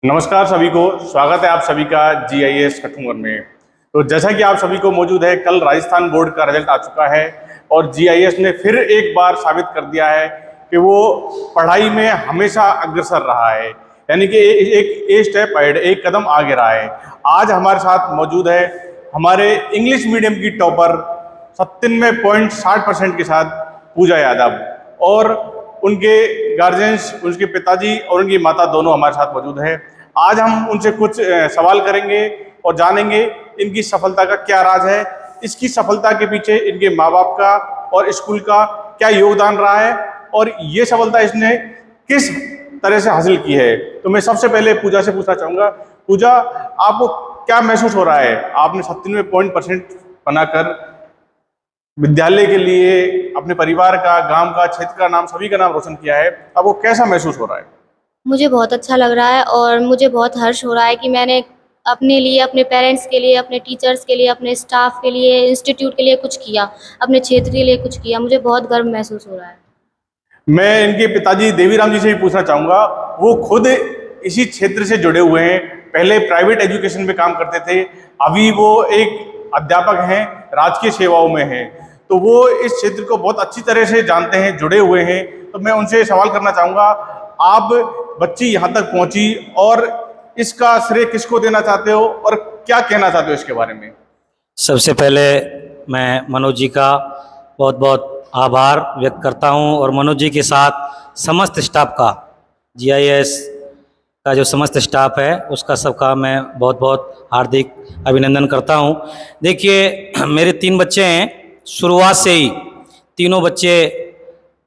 नमस्कार सभी को, स्वागत है आप सभी का GIS कठुआ में। तो जैसा कि आप सभी को मौजूद है, कल राजस्थान बोर्ड का रिजल्ट आ चुका है और GIS ने फिर एक बार साबित कर दिया है कि वो पढ़ाई में हमेशा अग्रसर रहा है, यानी कि एक स्टेप अहेड, एक कदम आगे रहा है। आज हमारे साथ मौजूद है हमारे इंग्लिश मीडियम की टॉपर 97.60% के साथ पूजा यादव, और उनके गार्जियंस, उनके पिताजी और उनकी माता दोनों हमारे साथ मौजूद है। आज हम उनसे कुछ सवाल करेंगे और जानेंगे इनकी सफलता का क्या राज है, इसकी सफलता के पीछे इनके माँ बाप का और स्कूल का क्या योगदान रहा है, और ये सफलता इसने किस तरह से हासिल की है। तो मैं सबसे पहले पूजा से पूछना चाहूँगा, पूजा, आपको क्या महसूस हो रहा है? आपने 97% बनाकर विद्यालय के लिए, अपने परिवार का, गांव का, क्षेत्र का नाम, सभी का नाम रोशन किया है। अब वो कैसा महसूस हो रहा है? मुझे बहुत अच्छा लग रहा है और मुझे बहुत हर्ष हो रहा है कि मैंने अपने लिए, अपने पेरेंट्स के लिए, अपने टीचर्स के लिए, अपने स्टाफ के लिए, इंस्टीट्यूट के लिए कुछ किया, अपने क्षेत्र के लिए कुछ किया। मुझे बहुत गर्व महसूस हो रहा है। मैं इनके पिताजी देवीराम जी से भी पूछना चाहूँगा, वो खुद इसी क्षेत्र से जुड़े हुए हैं, पहले प्राइवेट एजुकेशन में काम करते थे, अभी वो एक अध्यापक हैं, राजकीय सेवाओं में हैं, तो वो इस क्षेत्र को बहुत अच्छी तरह से जानते हैं, जुड़े हुए हैं। तो मैं उनसे सवाल करना चाहूँगा, आप बच्ची यहाँ तक पहुँची और इसका श्रेय किसको देना चाहते हो और क्या कहना चाहते हो इसके बारे में? सबसे पहले मैं मनोज जी का बहुत बहुत आभार व्यक्त करता हूं, और मनोज जी के साथ समस्त स्टाफ का, GIS का जो समस्त स्टाफ है उसका सबका मैं बहुत बहुत हार्दिक अभिनंदन करता हूं। देखिए, मेरे 3 बच्चे हैं, शुरुआत से ही तीनों बच्चे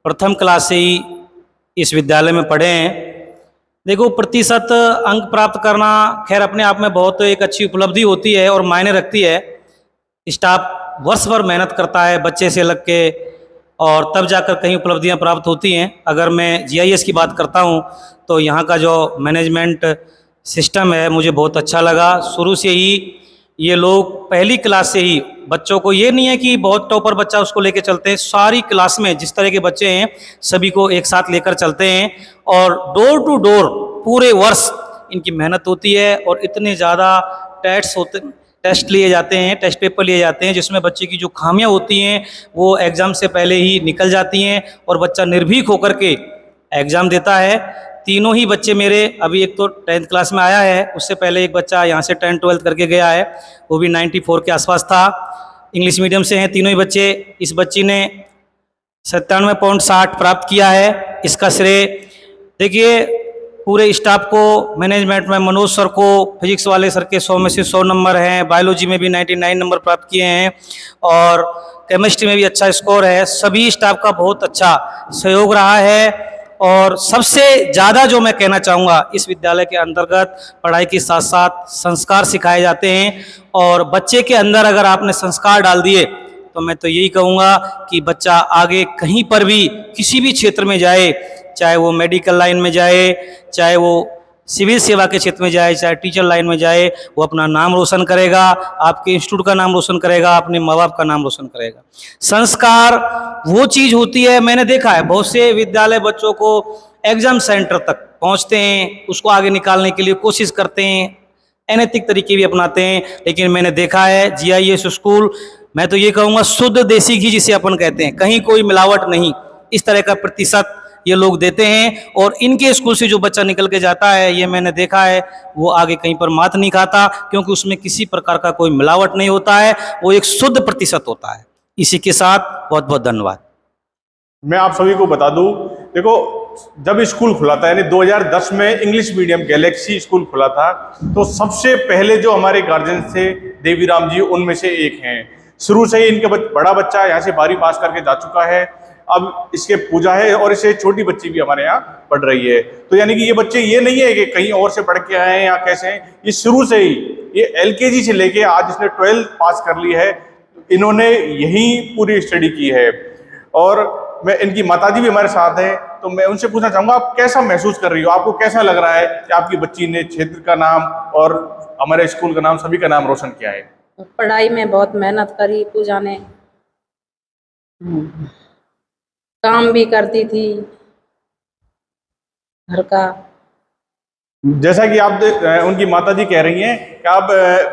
प्रथम क्लास से ही इस विद्यालय में पढ़े हैं। देखो, प्रतिशत अंक प्राप्त करना खैर अपने आप में बहुत एक अच्छी उपलब्धि होती है और मायने रखती है। स्टाफ वर्ष भर मेहनत करता है बच्चे से लग के, और तब जाकर कहीं उपलब्धियां प्राप्त होती हैं। अगर मैं GIS की बात करता हूं तो यहाँ का जो मैनेजमेंट सिस्टम है मुझे बहुत अच्छा लगा। शुरू से ही ये लोग पहली क्लास से ही बच्चों को, ये नहीं है कि बहुत टॉपर बच्चा उसको लेके चलते हैं, सारी क्लास में जिस तरह के बच्चे हैं सभी को एक साथ लेकर चलते हैं, और डोर टू डोर पूरे वर्ष इनकी मेहनत होती है। और इतने ज़्यादा टेस्ट लिए जाते हैं, टेस्ट पेपर लिए जाते हैं, जिसमें बच्चे की जो खामियां होती हैं वो एग्ज़ाम से पहले ही निकल जाती हैं और बच्चा निर्भीक होकर के एग्ज़ाम देता है। तीनों ही बच्चे मेरे, अभी एक तो 10th क्लास में आया है, उससे पहले एक बच्चा यहाँ से 10th 12th करके गया है, वो भी 94 के आसपास था। इंग्लिश मीडियम से हैं तीनों ही बच्चे। इस बच्ची ने 97.60 प्राप्त किया है। इसका श्रेय देखिए पूरे स्टाफ को, मैनेजमेंट में मनोज सर को, फिजिक्स वाले सर के 100 में से 100 नंबर हैं, बायोलॉजी में भी 99 नंबर प्राप्त किए हैं, और केमिस्ट्री में भी अच्छा स्कोर है। सभी स्टाफ का बहुत अच्छा सहयोग रहा है। और सबसे ज़्यादा जो मैं कहना चाहूँगा, इस विद्यालय के अंतर्गत पढ़ाई के साथ साथ संस्कार सिखाए जाते हैं, और बच्चे के अंदर अगर आपने संस्कार डाल दिए तो मैं तो यही कहूँगा कि बच्चा आगे कहीं पर भी, किसी भी क्षेत्र में जाए, चाहे वो मेडिकल लाइन में जाए, चाहे वो सिविल सेवा के क्षेत्र में जाए, चाहे टीचर लाइन में जाए, वो अपना नाम रोशन करेगा, आपके इंस्टीट्यूट का नाम रोशन करेगा, अपने माँ बाप का नाम रोशन करेगा। संस्कार वो चीज़ होती है, मैंने देखा है बहुत से विद्यालय बच्चों को एग्जाम सेंटर तक पहुँचते हैं, उसको आगे निकालने के लिए कोशिश करते हैं, अनैतिक तरीके भी अपनाते हैं, लेकिन मैंने देखा है GIS स्कूल, मैं तो ये कहूँगा शुद्ध देसी घी जिसे अपन कहते हैं, कहीं कोई मिलावट नहीं, इस तरह का प्रतिशत ये लोग देते हैं। और इनके स्कूल से जो बच्चा निकल के जाता है, ये मैंने देखा है, वो आगे कहीं पर मात नहीं खाता, क्योंकि उसमें किसी प्रकार का कोई मिलावट नहीं होता है, वो एक शुद्ध प्रतिशत होता है। इसी के साथ बहुत बहुत धन्यवाद। मैं आप सभी को बता दूं, देखो, जब स्कूल खुला था, यानी 2010 में इंग्लिश मीडियम गैलेक्सी स्कूल खुला था, तो सबसे पहले जो हमारे गार्जियन थे देवीराम जी, उनमें से एक हैं। शुरू से ही इनके बड़ा बच्चा यहाँ से 12वीं पास करके जा चुका है, अब इसके पूजा है, और इससे छोटी बच्ची भी हमारे यहाँ पढ़ रही है। तो यानी कि ये बच्चे ये नहीं है कि कहीं और से पढ़ के आए हैं या कैसे हैं, ये शुरू से ही, ये LKG से लेके आज इसने 12th पास कर ली है, इन्होंने यही पूरी स्टडी की है। और मैं, इनकी माताजी भी हमारे साथ हैं, तो मैं उनसे पूछना चाहूँगा, आप कैसा महसूस कर रही हो? आपको कैसा लग रहा है कि आपकी बच्ची ने क्षेत्र का नाम और हमारे स्कूल का नाम, सभी का नाम रोशन किया है? पढ़ाई में बहुत मेहनत करी पूजा ने, काम भी करती थी घर का, जैसा कि उनकी माता जी कह रही हैं कि आप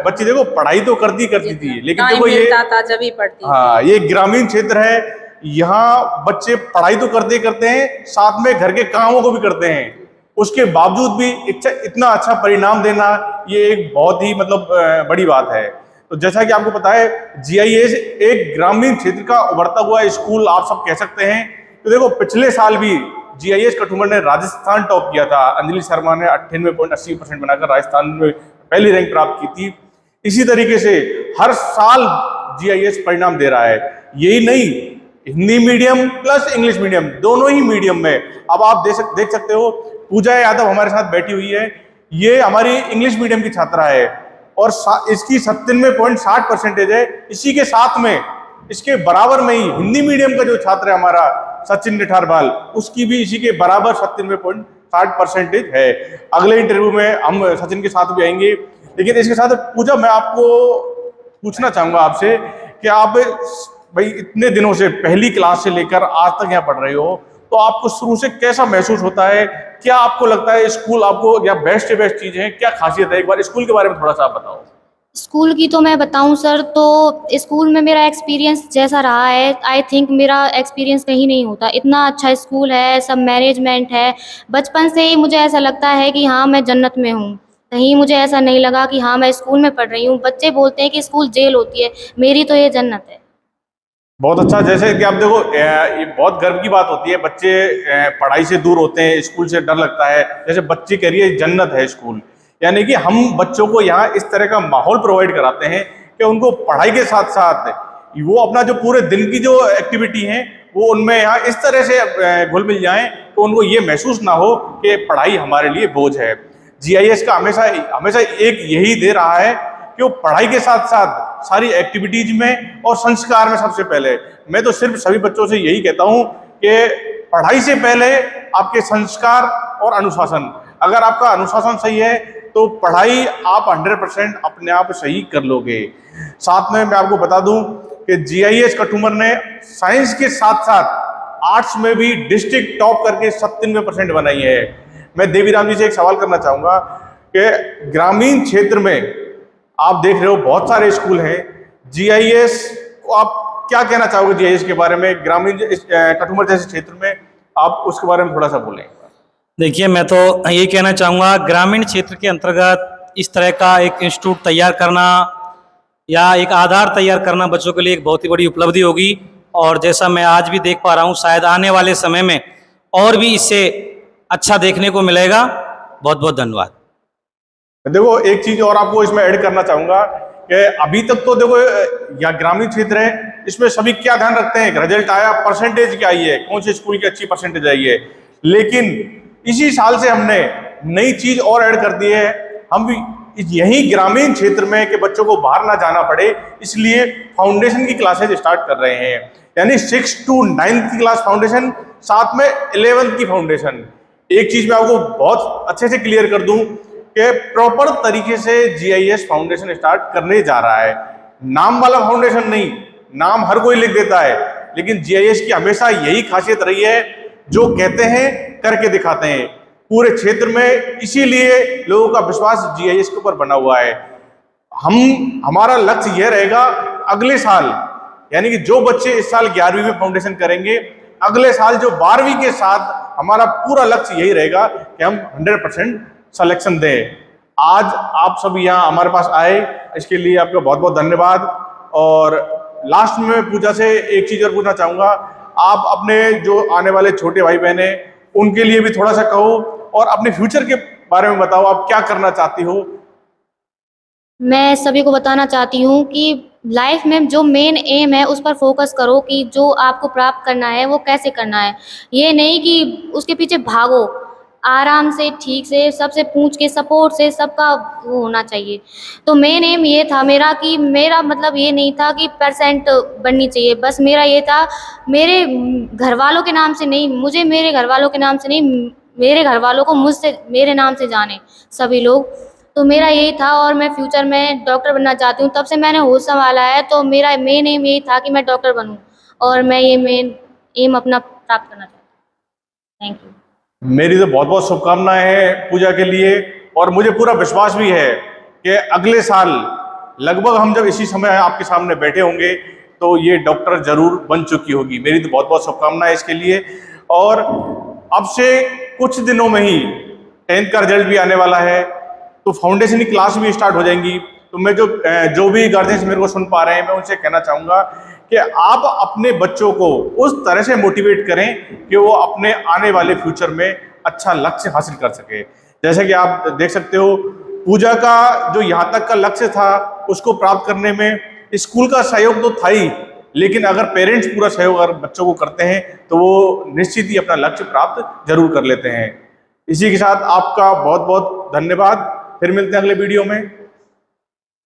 बच्ची देखो पढ़ाई तो करती थी, लेकिन टाइम देखो ये मिलता था जब भी पढ़ती थी। हाँ, ये ग्रामीण क्षेत्र है। यहाँ बच्चे पढ़ाई तो करते हैं, साथ में घर के कामों को भी करते हैं। उसके बावजूद भी इतना अच्छा परिणाम देना, ये एक बहुत ही मतलब बड़ी बात है। तो जैसा कि आपको पता है, जीआईएस एक ग्रामीण क्षेत्र का उभरता हुआ स्कूल आप सब कह सकते हैं। तो देखो पिछले साल भी जीआईएस कठुमर ने राजस्थान टॉप किया था। अंजलि शर्मा ने 98.80% बनाकर राजस्थान में पहली रैंक प्राप्त की थी। इसी तरीके से हर साल जीआईएस परिणाम दे रहा है। यही नहीं, Hindi medium plus English medium दोनों ही मीडियम में अब आप देख सकते हो। पूजा यादव हमारे साथ बैठी हुई है, ये हमारी इंग्लिश मीडियम की छात्रा है और इसकी 97.60% है। इसी के साथ में इसके बराबर में ही हिंदी मीडियम का जो छात्र है हमारा सचिन निठारवाल, उसकी भी इसी के बराबर 97.60% है। अगले इंटरव्यू में हम सचिन के साथ भी आएंगे। लेकिन इसके साथ पूजा, मैं आपको पूछना चाहूंगा आपसे कि आप भाई इतने दिनों से पहली क्लास से लेकर आज तक यहाँ पढ़ रहे हो, तो आपको शुरू से कैसा महसूस होता है? क्या आपको लगता है स्कूल आपको या बेस्ट चीज है? क्या खासियत है? एक बार स्कूल के बारे में थोड़ा सा आप बताओ। स्कूल की तो मैं बताऊं सर, तो स्कूल में मेरा एक्सपीरियंस जैसा रहा है, आई थिंक मेरा एक्सपीरियंस कहीं नहीं होता। इतना अच्छा स्कूल है, सब मैनेजमेंट है। बचपन से ही मुझे ऐसा लगता है कि हाँ मैं जन्नत में हूँ। कहीं मुझे ऐसा नहीं लगा कि हाँ मैं स्कूल में पढ़ रही हूँ। बच्चे बोलते हैं कि स्कूल जेल होती है, मेरी तो ये जन्नत है। बहुत अच्छा। जैसे कि आप देखो, ये बहुत गर्व की बात होती है। बच्चे पढ़ाई से दूर होते हैं, स्कूल से डर लगता है। जैसे बच्चे कह रही है जन्नत है स्कूल, यानी कि हम बच्चों को यहाँ इस तरह का माहौल प्रोवाइड कराते हैं कि उनको पढ़ाई के साथ साथ वो अपना जो पूरे दिन की जो एक्टिविटी है वो उनमें यहाँ इस तरह से घुल मिल जाएं तो उनको ये महसूस ना हो कि पढ़ाई हमारे लिए बोझ है। जीआईएस का हमेशा हमेशा एक यही दे रहा है कि वो पढ़ाई के साथ साथ सारी एक्टिविटीज में और संस्कार में सबसे पहले। मैं तो सिर्फ सभी बच्चों से यही कहता हूँ कि पढ़ाई से पहले आपके संस्कार और अनुशासन, अगर आपका अनुशासन सही है तो पढ़ाई आप 100% अपने आप सही कर लोगे। साथ में मैं आपको बता दूं कि जीआईएस कठुमर ने साइंस के साथ साथ आर्ट्स में भी डिस्ट्रिक्ट टॉप करके 97% बनाई है। मैं देवीराम जी से एक सवाल करना चाहूंगा कि ग्रामीण क्षेत्र में आप देख रहे हो बहुत सारे स्कूल हैं, जीआईएस को आप क्या कहना चाहोगे? जीआईएस के बारे में ग्रामीण कठुमर जैसे क्षेत्र में आप उसके बारे में थोड़ा सा बोलें। देखिए, मैं तो ये कहना चाहूँगा, ग्रामीण क्षेत्र के अंतर्गत इस तरह का एक इंस्टीट्यूट तैयार करना या एक आधार तैयार करना बच्चों के लिए एक बहुत ही बड़ी उपलब्धि होगी। और जैसा मैं आज भी देख पा रहा हूँ, शायद आने वाले समय में और भी इससे अच्छा देखने को मिलेगा। बहुत बहुत धन्यवाद। देखो एक चीज और आपको इसमें ऐड करना चाहूंगा कि अभी तक तो देखो या ग्रामीण क्षेत्र है, इसमें सभी क्या ध्यान रखते हैं? रिजल्ट आया, परसेंटेज क्या आई है, कौन से स्कूल की अच्छी परसेंटेज आई है। लेकिन इसी साल से हमने नई चीज और ऐड कर दी है। हम भी यही ग्रामीण क्षेत्र में कि बच्चों को बाहर ना जाना पड़े, इसलिए फाउंडेशन की क्लासेज स्टार्ट कर रहे हैं। यानी 6 to 9th की क्लास फाउंडेशन, साथ में 11th की फाउंडेशन। एक चीज मैं आपको बहुत अच्छे से क्लियर कर दूं कि प्रॉपर तरीके से जीआईएस फाउंडेशन स्टार्ट करने जा रहा है। नाम वाला फाउंडेशन नहीं, नाम हर कोई लिख देता है, लेकिन जीआईएस की हमेशा यही खासियत रही है, जो कहते हैं करके दिखाते हैं पूरे क्षेत्र में। इसीलिए लोगों का विश्वास जीआईएस के ऊपर बना हुआ है। हमारा लक्ष्य यह रहेगा अगले साल, यानी कि जो बच्चे इस साल 11वीं में फाउंडेशन करेंगे, अगले साल जो 12वीं के साथ, हमारा पूरा लक्ष्य यही रहेगा कि हम 100% सिलेक्शन दें। आज आप सब यहाँ हमारे पास आए, इसके लिए आपका बहुत बहुत धन्यवाद। और लास्ट में मैं पूजा से एक चीज और पूछना चाहूंगा, आप अपने जो आने वाले छोटे भाई बहन हैं उनके लिए भी थोड़ा सा कहो और अपने फ्यूचर के बारे में बताओ, आप क्या करना चाहती हो? मैं सभी को बताना चाहती हूँ कि लाइफ में जो मेन एम है उस पर फोकस करो कि जो आपको प्राप्त करना है वो कैसे करना है। ये नहीं कि उसके पीछे भागो, आराम से ठीक से सबसे पूछ के सपोर्ट से सबका वो होना चाहिए। तो मेन एम ये था मेरा कि मेरा मतलब ये नहीं था कि परसेंट बननी चाहिए, बस मेरा ये था मेरे घर वालों के नाम से नहीं, मुझे मेरे घर वालों के नाम से नहीं, मेरे घर वालों को मुझसे मेरे नाम से जाने सभी लोग। तो मेरा यही था और मैं फ्यूचर में डॉक्टर बनना चाहती हूँ। तब से मैंने होश संभाला है, तो मेरा मेन एम यही था कि मैं डॉक्टर बनूँ और मैं ये मेन एम अपना प्राप्त करना चाहती हूँ। Thank you. मेरी तो बहुत बहुत शुभकामनाएं हैं पूजा के लिए। और मुझे पूरा विश्वास भी है कि अगले साल लगभग हम जब इसी समय आपके सामने बैठे होंगे तो ये डॉक्टर जरूर बन चुकी होगी। मेरी तो बहुत बहुत शुभकामनाएं इसके लिए। और अब से कुछ दिनों में ही 10th का रिजल्ट भी आने वाला है, तो फाउंडेशन की क्लास भी स्टार्ट हो जाएंगी। तो मैं जो भी गार्जियंस मेरे को सुन पा रहे हैं, मैं उनसे कहना चाहूँगा कि आप अपने बच्चों को उस तरह से मोटिवेट करें कि वो अपने आने वाले फ्यूचर में अच्छा लक्ष्य हासिल कर सके। जैसे कि आप देख सकते हो, पूजा का जो यहाँ तक का लक्ष्य था उसको प्राप्त करने में स्कूल का सहयोग तो था ही, लेकिन अगर पेरेंट्स पूरा सहयोग अगर बच्चों को करते हैं तो वो निश्चित ही अपना लक्ष्य प्राप्त जरूर कर लेते हैं। इसी के साथ आपका बहुत बहुत धन्यवाद। फिर मिलते हैं अगले वीडियो में।